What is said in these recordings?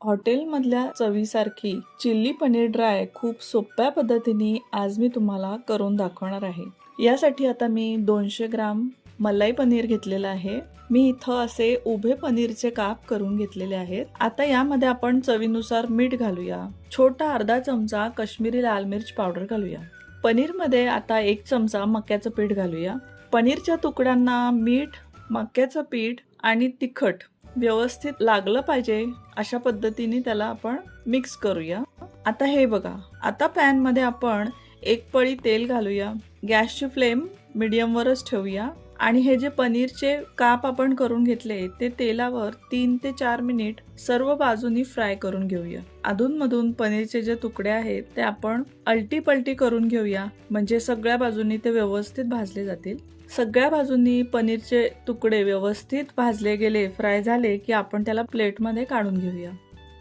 हॉटेलमधल्या चवीसारखी chilli paneer dry खूप सोप्या पद्धतीने आज मी तुम्हाला करून दाखवणार आहे. यासाठी आता मी 200 ग्राम मलाई पनीर घेतलेलं आहे. मी इथं असे उभे पनीरचे काप करून घेतलेले आहेत. आता यामध्ये आपण चवीनुसार मीठ घालूया. छोटा अर्धा चमचा काश्मीरी लाल मिर्च पावडर घालूया. पनीरमध्ये आता 1 चमचा मक्याचं पीठ घालूया. पनीरच्या तुकड्यांना मीठ, मक्याचं पीठ आणि तिखट व्यवस्थित लागलं पाहिजे अशा पद्धतीने त्याला आपण मिक्स करूया. आता हे बघा, आता पॅन मध्ये आपण 1 पळी तेल घालूया. गॅसची फ्लेम मीडियम वरच ठेवूया आणि हे जे पनीरचे काप आपण करून घेतले ते तेलावर 3 ते 4 मिनिट सर्व बाजूनी फ्राय करून घेऊया. अधूनमधून पनीरचे जे तुकडे आहेत ते आपण अलटी पलटी करून घेऊया, म्हणजे सगळ्या बाजूनी ते व्यवस्थित भाजले जातील. सगळ्या बाजूंनी पनीरचे तुकडे व्यवस्थित भाजले गेले, फ्राय झाले की आपण त्याला प्लेटमध्ये काढून घेऊया.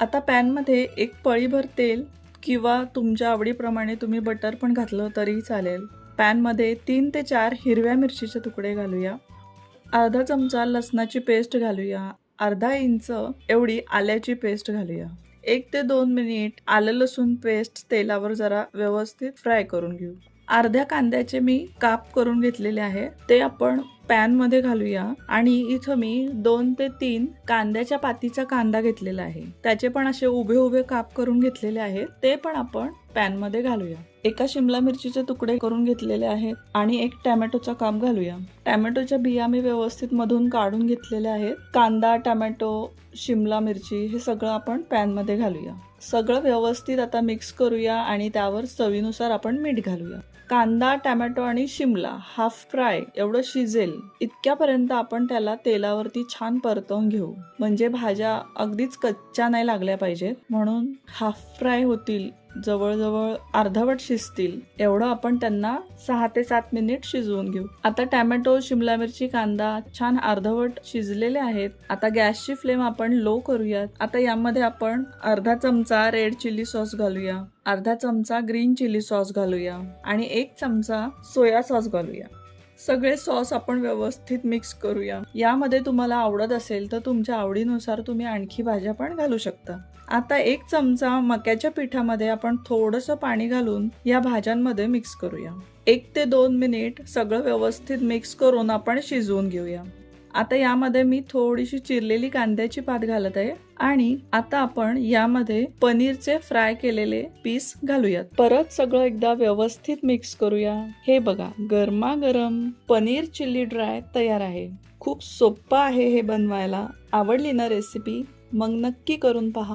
आता पॅनमध्ये 1 पळीभर तेल किंवा तुमच्या आवडीप्रमाणे तुम्ही बटर पण घातलं तरी चालेल. पॅनमध्ये 3 ते 4 हिरव्या मिरचीचे तुकडे घालूया. अर्धा चमचा लसणाची पेस्ट घालूया. अर्धा इंच एवढी आल्याची पेस्ट घालूया. 1 ते 2 मिनिट आलं लसूण पेस्ट तेलावर जरा व्यवस्थित फ्राय करून घेऊ. अर्ध्या कांद्याचे मी काप करून घेतलेले आहे, ते आपण पॅन मध्ये घालूया. आणि इथं मी 2 ते 3 कांद्याच्या पातीचा कांदा घेतलेला आहे, त्याचे पण असे उभे उभे काप करून घेतलेले आहेत, ते पण आपण पॅन मध्ये घालूया. 1 शिमला मिरचीचे तुकडे करून घेतलेले आहेत आणि 1 टोमॅटोचा काप घालूया. टोमॅटोच्या बिया मी व्यवस्थित मधून काढून घेतलेल्या आहेत. कांदा, टोमॅटो, शिमला मिरची हे सगळं आपण पॅन मध्ये घालूया. सगळं व्यवस्थित आता मिक्स करूया आणि त्यावर चवीनुसार आपण मीठ घालूया. कांदा, टोमॅटो आणि शिमला हाफ फ्राय एवढं शिजेल इतक्यापर्यंत आपण त्याला तेलावरती छान परतवून घेऊ, म्हणजे भाज्या अगदीच कच्च्या नाही लागल्या पाहिजेत, म्हणून हाफ फ्राय होतील, जवळजवळ अर्धवट शिजतील एवढं आपण त्यांना 6 ते 7 मिनिट शिजवून घेऊ. आता टोमॅटो, शिमला मिरची, कांदा छान अर्धवट शिजलेले आहेत. आता गॅसची फ्लेम आपण लो करूयात. आता यामध्ये आपण अर्धा चमचा रेड चिली सॉस घालूया, अर्धा चमचा ग्रीन चिली सॉस घालूया आणि 1 चमचा सोया सॉस घालूया. सगळे सॉस आपण व्यवस्थित मिक्स करूया. यामध्ये तुम्हाला आवडत असेल तर तुमच्या आवडीनुसार तुम्ही आणखी भाज्या पण घालू शकता. आता 1 चमचा मक्याच्या पिठामध्ये आपण थोडंसं पाणी घालून या भाज्यांमध्ये मिक्स करूया. 1 ते 2 मिनिट सगळं व्यवस्थित मिक्स करून आपण शिजवून घेऊया. आता यामध्ये मी थोडीशी चिरलेली कांद्याची पात घालत आहे आणि आता आपण यामध्ये पनीरचे फ्राय केलेले पीस घालूयात. परत सगळं एकदा व्यवस्थित मिक्स करूया. हे बघा, गरमागरम पनीर चिल्ली ड्राय तयार आहे. खूप सोपं आहे हे बनवायला. आवडली ना रेसिपी? मग नक्की करून पहा.